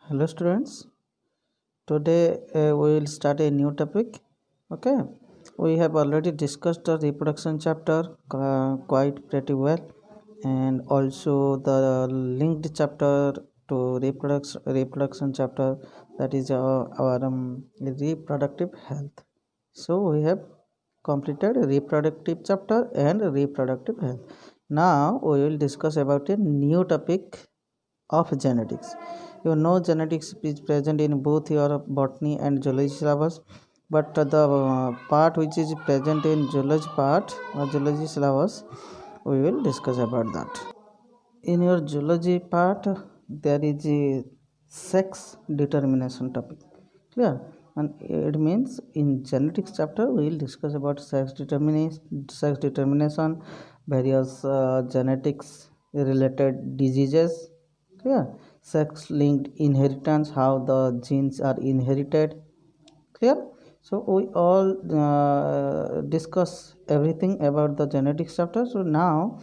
Hello students, today we will start a new topic. Okay, we have already discussed the reproduction chapter quite pretty well, and also the linked chapter to reproduction chapter, that is our reproductive health. So we have completed reproductive chapter and reproductive health. Now we will discuss about a new topic of genetics. You know, genetics is present in both your botany and zoology syllabus, but the part which is present in zoology part or zoology syllabus, we will discuss about that. In your zoology part, there is a sex determination topic. Clear? And it means in genetics chapter we will discuss about sex determination, various genetics related diseases. Clear? Sex linked inheritance, how the genes are inherited. Clear? So we all discuss everything about the genetics chapter. So now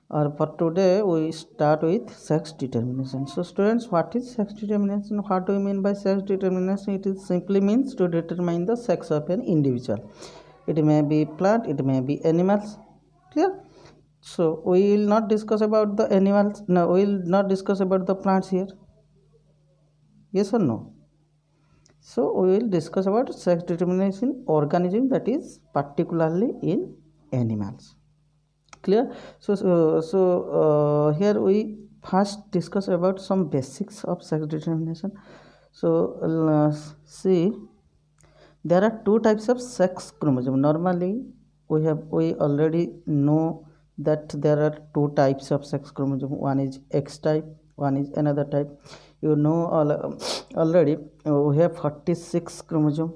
for today we start with sex determination. So students, what is sex determination? What do we mean by sex determination? It is simply means to determine the sex of an individual. It may be plant, it may be animals. Clear? So we will not discuss about the animals. No, we will not discuss about the plants here. Yes or no? So we will discuss about sex determination organism, that is particularly in animals. Clear? So here we first discuss about some basics of sex determination. So see, there are two types of sex chromosome. Normally we already know that there are two types of sex chromosome. One is X type, one is another type. You know already we have 46 chromosome.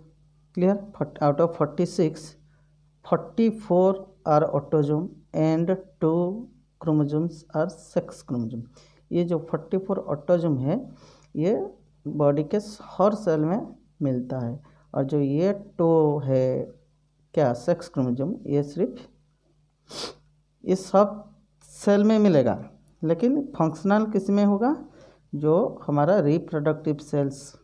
Clear? Out of 46, 44 are autosome and 2 chromosomes are sex chromosome. ये जो 44 autosome है ये body के हर cell में मिलता है, और जो ये 2 है क्या सेक्स क्रोमोसोम, ये सिर्फ ये सब सेल में मिलेगा, लेकिन फंक्शनल किस में होगा? जो हमारा रिप्रोडक्टिव सेल्स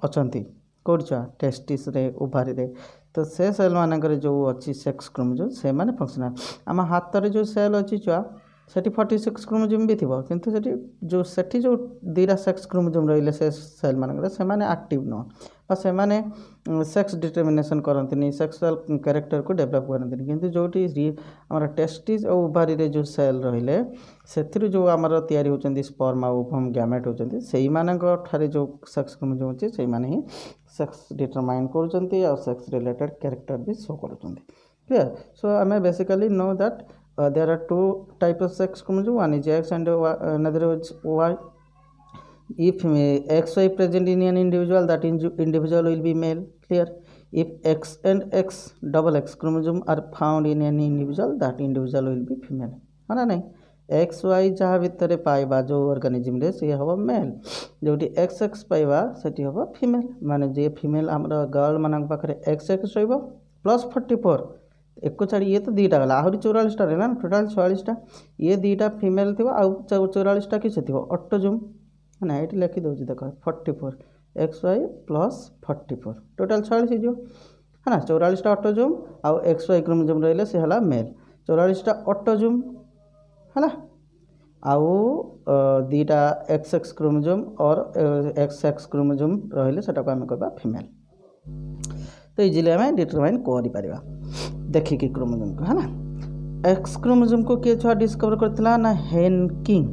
अछंती कोडचा टेस्टिस रे ओभारी रे, तो से सेल मानकर जो अच्छी सेक्स क्रोमोसोम से माने फंक्शनल. आम हाथ रे जो सेल अच्छी छुआ सेठी 46 क्रोमोसोम भी थिबो, किंतु सेठी जो दीरा सेक्स क्रोमोसोम रहिले से सेल मानकर से माने एक्टिव न बा से माने सेक्स डिटरमिनेशन करंतनी, सेक्सुअल कैरेक्टर को डेवलप करंतनी. किंतु जोटी हमर टेस्टिस और ओभारी रे जो सेल रहिले सेथिरु जो हमर तयारी होचंदी स्पर्म और ओवम गैमेट होचंदी, सेही मानक ठारे जो सेक्स क्रोमोसोम अछि सेही माने ही सेक्स डिटरमाइन करूचंती और सेक्स रिलेटेड कैरेक्टर भी शो करूचंती. Clear? So I basically know that there are two types of sex chromosome. One is X and another is Y. If XY present in an individual, that individual will be male. Clear? If X and X double X chromosome are found in an individual, that individual will be female. है ना नहीं? X Y जहाँ भितर पाइबा जो organism रे से हम मेल, जोटी एक्स एक्स पाइबा सेठी हम फीमेल. माने जे फीमेल हमरा गर्ल मानक पाखरे एक्स एक्स रहइबो प्लस 44 एक छाड़ी ये तो दीटा गला आहरी 44टा रहा ना, टोटाल 46टा. ये दीटा फीमेल थी आउ 44टा किसे थी ऑटोजोम है ना. ये लिखी दूसरी देख 44 एक्स वाई प्लस 44 टोटाल 46 हो है ना. 44टा ऑटोजोम आउ एक्स वाई क्रोमोजोम रहिले से हला मेल. 44टा ऑटोजोम है ना, आउ दीटा एक्स एक्स क्रोमोजोम और एक्स एक्स क्रोमोजोम रहिले सेटा को हम कहबा फीमेल. तो इजिली आम डिटरमाइन कर देखिए क्रोमोजोम को है ना. एक्स क्रोमोजोम को किए छुआ डिस्कवर करथिला ना हेनकिंग.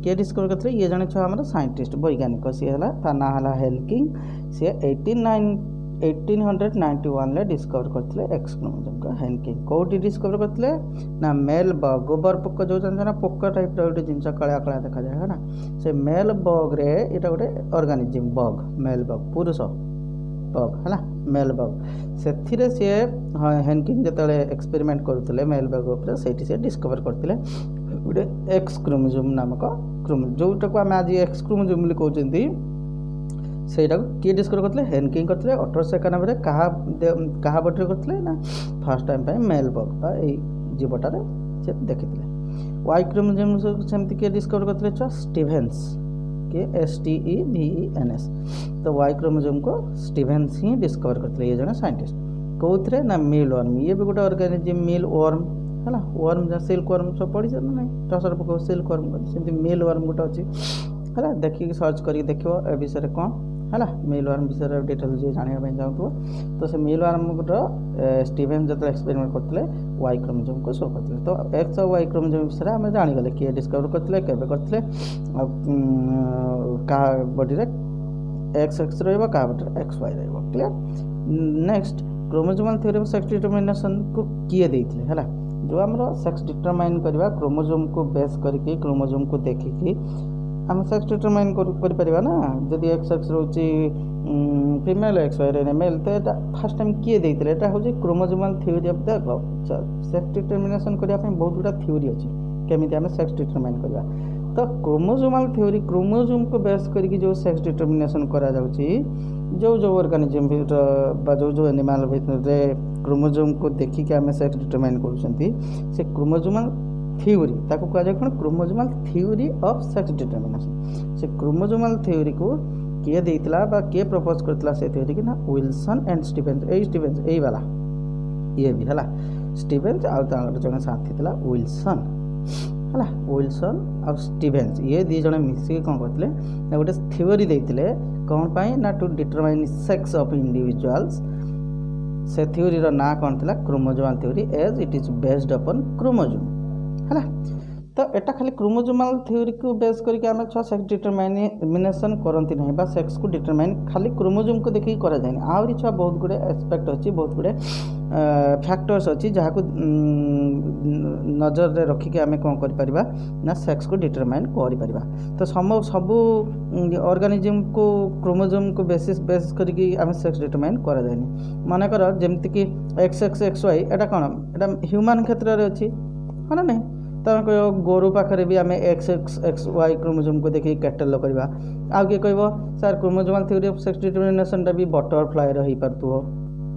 किए डिस्कवर करथिले? ये जने छुआ हमर साइंटिस्ट वैज्ञानिक सी हला ता ना हला हेनकिंग. से 1891 ले डिस्कवर करथिले एक्स क्रोमोजोम को. हेनकिंग कोठी डिस्कवर करथिले ना मेल बग गोबर पोक जो जन ना पोक टाइप रो गोटे जिंस कळा कळा देखा जाय है ना. से मेल बग रे एटा गोटे ऑर्गेनिज्म बग, मेल बग पुरुष बग है ना, मेल बग. से हेनकिंग जो एक्सपेरिमेंट करुले मेल बग उपर से डिस्कवर करते गोटे एक्स क्रोमोजोम नामक क्रोमोजोम, जोटा को आम आज एक्स क्रोमोजोम कहते सेटा किए डिस्कवर करते? हेनकिंग करते 1891 क्या बॉडी करते ना फर्स्ट टाइम मेल बग जीवटार से देखी. वाई क्रोमोजोम सेमती किए डिस्कवर करते? स्टीभेन्स कि STEVENS। तो वाई क्रोमोजोम को स्टीवेंस ही डिस्कवर करते ये जन साइंटिस्ट कौन ना मिल वर्म ये भी गोटे ऑर्गेनिजम मिल वर्म है वर्म जहाँ सिल्क वर्म सब पढ़ी ना नहीं टसर पकाओ सिल्क वर्म सेमती मिल वर्म गोटे अच्छी है देखिए सर्च करके देख ए विषय कौन है मिल वर्म विषय डिटेल जो जानवाई चाहूँ तो से मिल वर्म स्टीवेन जो एक्सपेरिमेंट करते वाई क्रोमोजोम को शो करते तो एक्स और वाई क्रोमोजोम विषय आम जागले किए डिस्कवर करते केवे करते क्या बॉडी एक्स एक्स रहा body X Y clear. Next chromosomal theory of sex determination को किए देते है जो आम सेक्स डिटरमाइन करवा क्रोमोजोम को बेस करके क्रोमोजोम को देखिकी आम सेक्स डिटरमाइन कर ना जदि एक्स एक्स रोचे फीमेल एक्स वाई रे मेल तो यहाँ फास्ट टाइम किए देते यहाँ हूँ chromosomal theory of the sex determination करने बहुत गुड़ा थ्योरी अच्छी केमी आम सेक्स डिटरमाइन करवा तो क्रोमोजोमाल थ्योरी क्रोमोजोम को बेस करके जो सेक्स डिटरमिनेशन करा जो जो ऑर्गेनिजम जो एनिमल भितर क्रोमोजोम को देखिए आम सेक्स डिटरमाइन कर क्रोमोजोमाल थ्योरी ताको कह जाए कौन क्रोमोजोमाल थ्योरी ऑफ सेक्स डिटरमिनेशन से क्रोमोजोमाल थ्योरी को किए देइतला बा किए प्रपोज करतला से थ्योरी कि ना विल्सन एंड स्टीवेंस यही वाला ये भी है स्टीवेंस आ जन साथी थिला विल्सन है विल्सन और स्टीवेंस ये दी जन मिसिक कौन करते गोटे थ्योरी देते कौन पाई ना to determine sex of individuals से थ्योरी रो ना कौन थिला chromosomal theory as it is based upon chromosome है तो एटा खाली क्रोमोजोमाल थ्योरी को बेस करके आम छुआ सेक्स डिटरमिनेशन करती ना बा सेक्स को डिटरमाइन खाली क्रोमोजोम को देखिए करा जाए आहरी छुआ बहुत गुड़े एस्पेक्ट अच्छी बहुत गुड़े फैक्टर्स अच्छी जहाँ को नजर रे रखिक आम कौन कर ना सेक्स को डिटरमाइन कर तो सब ऑर्गेनिजम को क्रोमोजोम को बेस करके आम सेक्स डिटरमाइन करा जाए मनकर जमती कि एक्स एक्स एक्स वाई एटा कौन एटा ह्यूमन क्षेत्र में अच्छी है ना नहीं तो आम कह गोरु पाखे भी आम X X X Y chromosome को देखिए कैटेल करवा आउ किए कह सार chromosomal theory of sex determination भी बटरफ्लाई रही पारथुव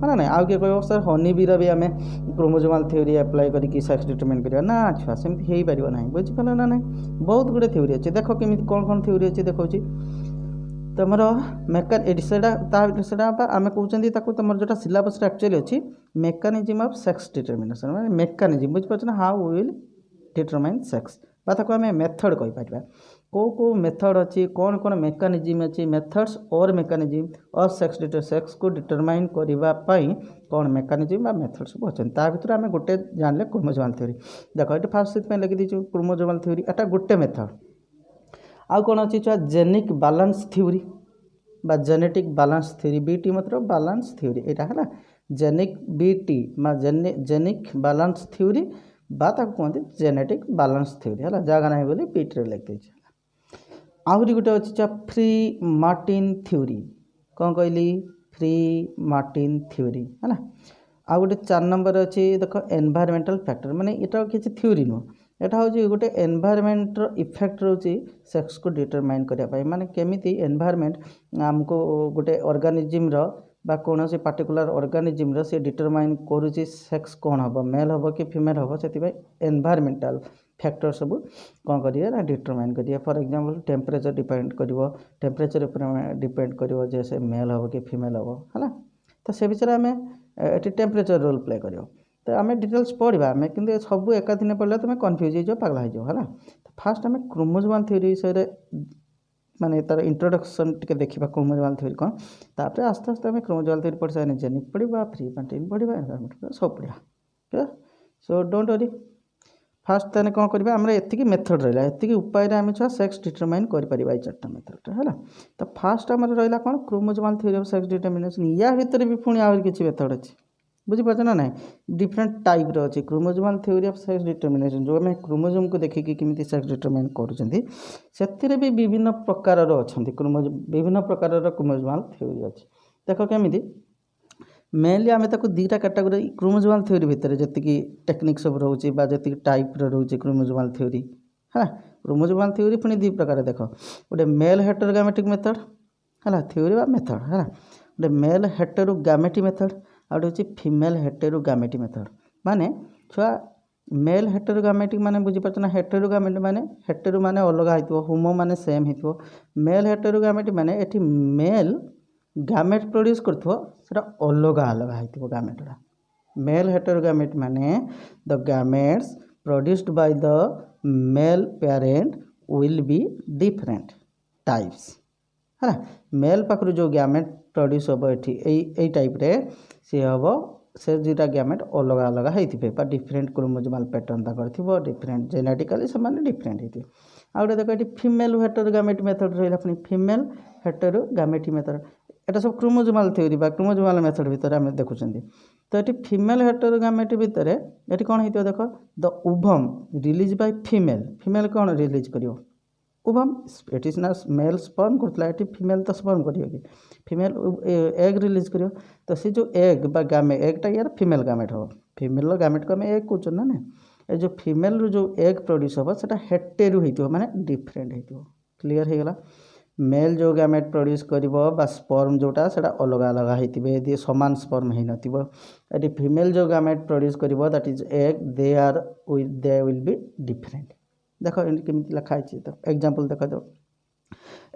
है ना नहीं आउ किए कह सर हनी बीर भी आम क्रोमोजोमाल थ्योरी अप्लाई करके सेक्स डिटरमाइन करवा ना छुआ सेमती हो पार ना बुझिपार ना नहीं बहुत गुड़े थ्योरी अच्छे देख केमी कौन कौन थ्योरी अच्छे देखा तुम मेकानिटा आम कहते तुम जो सिलेबस एक्चुअली अच्छी मेकानिज्म ऑफ सेक्स डिटरमिनेशन मैंने मेकानिज्म बुझिपार ना हाउ विल डिटरमाइन सेक्स बा ताको आम मेथड कहीपर कौ मेथड अच्छी कौन कौन मेकानिज्म अच्छी मेथड्स और मेकानिज्म ऑफ सेक्स को डिटरमाइन करने कौन मेकानिज्म मेथड सब अच्छे ता भर आम गोटे जानले क्रोमोजोमाल थ्योरी देख ये फास्ट से लिखी दीचु क्रोमोजोमाल थ्योरी एटा गोटे मेथड आउ कौन अच्छी छुआ जेनिक बालांस थ्योरी बा जेनेटिक बालांस थ्योरी बीटी मतलब बालांस थ्योरी यहाँ है जेनिक बीटी जेनिक बालांस थ्योरी बा कहते जेनेटिक बालांस थ्योरी है जगह ना बोली पीटी लिख दे आहरी गोटे अच्छी फ्री मार्टिन थ्योरी कौन कहली फ्री मार्टिन थ्योरी है आ गोटे 4 नंबर अच्छी देख एनवायरमेंटल फैक्टर माने यहाँ किसी थ्योरी नुह एटा हूँ गोटे एनवायरमेंट इफेक्ट रोचे सेक्स को डिटरमाइन करने माने केमिति एनवायरमेंट आमको गोटे ऑर्गेनिज्म बा कौन से पार्टिकुलर ऑर्गेनिज्म से डिटरमाइन करुच्ची सेक्स कौन हम मेल हम कि फीमेल हम से एनवायरमेंटल फैक्टर सब कौन करिए ना डिटरमाइन करिए फॉर एग्जांपल टेम्परेचर डिपेंड करिवो टेम्परेचर डिपेंड करिवो जैसे मेल हम कि फीमेल हम है तो से विषय आम ये टेम्परेचर रोल प्ले कर तो आम डिटेल्स पढ़ा आम कि सब एकादिन पढ़ले तुम कन्फ्यूज हो पागल हो है तो फास्ट आम क्रोमोजोमाल थ्योरी विषय माने तार इंट्रोडक्शन टिके देखा क्रोमोजोमाल थ्योरी कौन तापर आस्ते आस्ते आम क्रोमोजोमाल थ्योरी पढ़ सारे जेनिक पढ़ा फ्री मार्टिन पढ़ा एनवायरमेंट सब पढ़ा clear so don't worry fast तेने कौन करवा आम एति मेथड रहा एति उपाय आम छुआ सेक्स डिटरमाइन कर 4टा मेथड है तो फास्ट आम रहा कौन क्रोमोजोमाल थ्योरी ऑफ सेक्स डिटरमिनेशन या भितर भी पुणी आहरी किसी मेथड अच्छी बुझीपार ना ना डिफरेंट टाइप अच्छी क्रोमोजोमाल थ्योरी ऑफ सेक्स डिटरमिनेशन जो आम क्रोमोजोम को देखिए केमी सेक्स डिटरमाइन कर भी विभिन्न प्रकार अच्छा विभिन्न प्रकार क्रोमोजोमाल थ्योरी अच्छी देख केमी मेनली आम ताको 2टा कैटेगोरी क्रोमोजोमाल थ्योरी भितर जी टेक्निक सब रोचे जी टाइप रोचे क्रोमोजोमाल थ्योरी है क्रोमोजोमाल थ्योरी पुणी 2 प्रकार देख गोटे मेल हेटेरोगैमेटिक मेथड है थ्योरी बा मेथड है गोटे मेल हेटेरोगैमेटिक मेथड आ गोटे फीमेल हेटेरोगैमेटिक मेथड माने छुआ मेल हेटेरोगामेटिक माने बुझी पाछ ना हेटेरोगामेट माने हेटेरो माने अलग होइतो होमो माने सेम होइतो मेल हेटेरोगामेटिक माने एठी मेल गामेट प्रोड्यूस करथो सेटा अलग अलग होइतो गामेटरा मेल हेटेरोगामेट माने the gametes produced by the male parent will be different types है मेल पाखरु जो गामेट प्रोड्यूस हम ये टाइप रे सी हम से दुटा गामेट अलग अलग होते बा डिफरेंट क्रोमोसोमल पैटर्न तक डिफरेंट जेनेटिकली से डिफरेंट होते आउ गोटे देख ये फीमेल हेटेरोगामेट मेथड रहा पुणी फीमेल हेटेरोगामेटी मेथड एटा सब क्रोमोसोमल थ्योरी बा क्रोमोसोमल मेथड भितर आम देखुं तो ये फीमेल हेटेरोगामेटी भितर ये कौन हो देख the ovum release by female female कौन रिलीज कर ओवम इट इज ना मेल स्पर्म करता है फीमेल तो स्पर्म करियो कि फीमेल एग रिलीज करियो तो से जो एग बा गामे एगटा यार फीमेल गामेट हो फीमेल गामेट को आम एग कौन ना ये जो फीमेल रू जो एग प्रोड्यूस हम से हेटेरु होइतो माने डिफरेंट होइतो क्लियर हो गला मेल जो गामेट प्रोड्यूस करिवो बा स्पर्म जोटा सेटा अलग अलग होइतिबे यदि समान स्पर्म हेइ नथिबो यदि फीमेल जो गामेट प्रोड्यूस करिवो that is egg they will be different देख केमी लिखाई तो एग्जाम्पल देख दो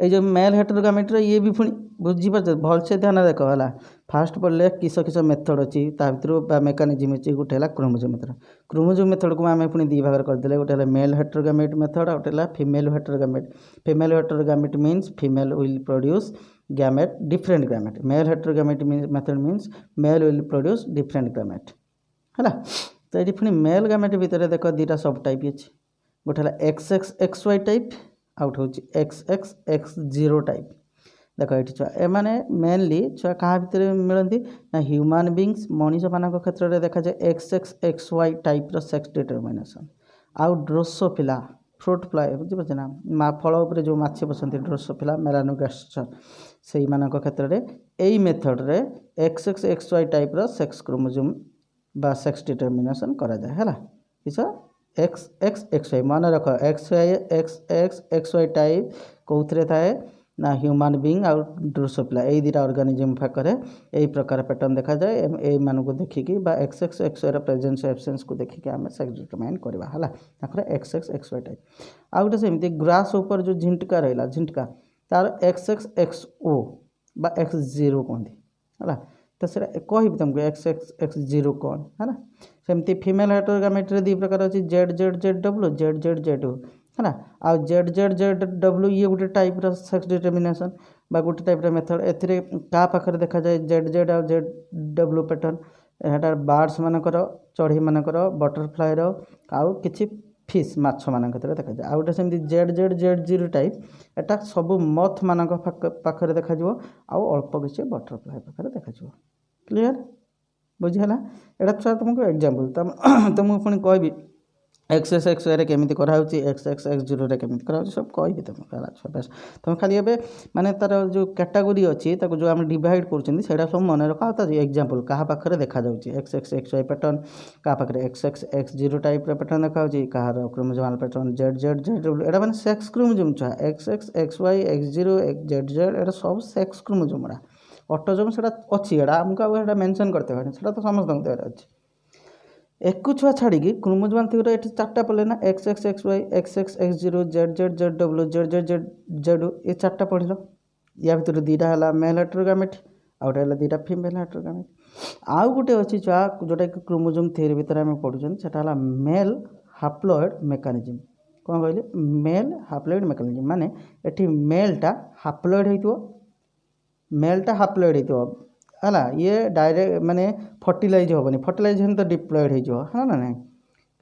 ये जो मेल हेटेरोगामेट ये भी पुणी बुझीपार भलसे ध्यान देख है फास्ट पढ़ले किस किस मेथड अच्छी भर मेकानिजम अच्छी गोटे है क्रोमोसोम मेथड क्रोमोसोम मेथड को आम पुणी दी भाग करदे गोटे मेल हेटेरोगामेट मेथड गोटे है female heterogamete means female will produce gamete different gamete male heterogamete method means male will produce different gamete है तो ये पुणी मेल गैमेट भितर देख दुटा सब टाइप अच्छी गोटे है XXXY टाइप आउट हूँ XX टाइप देख ये छुआ एमाने मेनली छुआ क्या भितर मिलती ना ह्यूमन बीइंग्स मनीष मान क्षेत्र में देखा जाए XXXY टाइप सेक्स डिटरमिनेशन आउ ड्रोसोफिला फ्रूट फ्लाई बुझीपार ना फल उपर जो माछी बसती ड्रोसोफिला मेलानोगास्टर से क्षेत्र में यही मेथड रे XXXY टाइप सेक्स क्रोमोसोम बा सेक्स डिटरमिनेशन करा जाए है किस XXXY मन रख XXXY टाइप कौन थाए ना ह्यूमन बीइंग आउ ड्रोसोफिला यही दुटा ऑर्गेनिज्म पाखे यही प्रकार पैटर्न देखा जाए यही मान को देखिकी XXXY प्रेजेंस एब्सेंस को देखिकी आम सेक्स डिटरमाइन करवा है XXXY टाइप आउ गोटे सेमती ग्रास ऊपर जो झिंटका रहा झिंटका तार XXXO बा X0 कहती है तो सर कह तुमको XXX0 कौन है सेमती फीमेल हेटेरोगामेट दी प्रकार अच्छी ZZZW ZZZO है आउ ZZZW ये गोटे टाइप सेक्स डिटरमिनेशन बा गोटे टाइप मेथड ए क्या पाखे देखा जाए ZZ आउ ZW पैटर्न यहाँ बार्ड्स मानकर चढ़ई मानकर बटरफ्लाइर आउ कि फिश माछ मान क्षेत्र में देखा जाए आउ गोटे सेमती ZZZ0 टाइप एटा सब मथ मान पाखे देखा आउ अल्प किसी बटरफ्लाई पाखे देखा क्लियर बुझीगला एटा छुआ तुमको एग्जाम्पल तुमको पुणी कहि XXXY केमी कराऊँ XXX0 केमी कराऊँ सब कहि तुमको छुआ तुम खाली ए माने तार जो कैटेगोरी अच्छी जो आम डिवाइड कर सब मन रखा तो एग्जाम्पल क्या पाखे देखा XXXY पैटर्न क्या पाखे XXX0 टाइप पैटर्न देखा कहार क्रोमोसोमल पैटर्न ZZZW एटा माने सेक्स क्रोमोसोम छुआ XXXY X0 ZZ एटा सब सेक्स क्रोमोसोम ऑटोसोम से अच्छी आमको मेंशन करते हैं तो समस्त अच्छी एक छुआ छाड़ी क्रोमोसोमल थ्योरी ये चार्टा पढ़ले ना XXXY XXX0 ZZZW ZZZO ये चार्टा पढ़ल या भर दुटा है मेल हेटेरोगामेट आउ गोटे है दुटा फीमेल हेटेरोगामेट आउ गोटे अच्छी छुआ जोटा कि क्रोमोसोम थ्योरी भितर आम पढ़ुन से मेल हाप्लॉइड मेकानिजम कौन कहले मेल हाप्लॉइड मेकानिजम माने ये मेलटा हाप्लॉइड हो मेलटा हाप्लॉइड हो ये डायरेक्ट माने फर्टिलाइज हेनी फर्टिलाइज तो डिप्लॉइड हो ना ना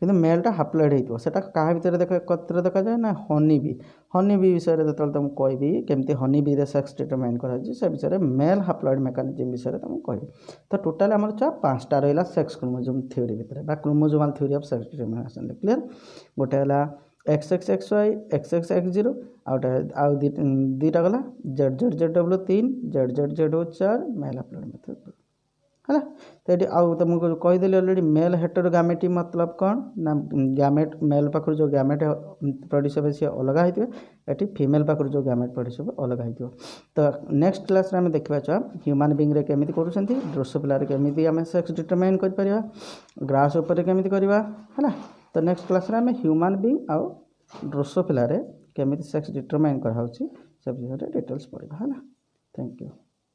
कि मेलटा हाप्लॉइड हो क्या भितर कत्र देखा जाए ना हनी बी विषय में जो तुमको कहबी केमती हनी बी सेक्स डिटरमाइन कर विषय में मेल हाप्लॉइड मेकानिजम विषय में तुमको कहबी तो टोटाल आम छुआ 5टा रहा सेक्स क्रोमोसोम थ्योरी भितर chromosomal theory of sex determination clear गोटे है XXXY XXX0 आउ दुटा गला ZZZW 3 ZZZO 4 male haploid method है तो ये आउ तुमको कहीदेली अलरेडी मेल हेटेरोगामेटी मतलब कौन ना गैमेट मेल पाखर जो गैमेट प्रोड्यूस हे सी अलग होते ये फीमेल पाखर जो गैमेट प्रोड्यूस हे अलग हो तो नेक्स्ट क्लास में देखा छुआ ह्यूमन बीइंग केमी कर ड्रोसोफिला केमी आम सेक्स डिटरमाइन कर ग्रास उपर केमी करवा है। तो नेक्स्ट क्लास रे आम ह्यूमन बीइंग आउ ड्रोसोफिला रे केमिति सेक्स डिटरमाइन करा होची सब विषय डिटेल्स पढ़ा है ना। Thank you.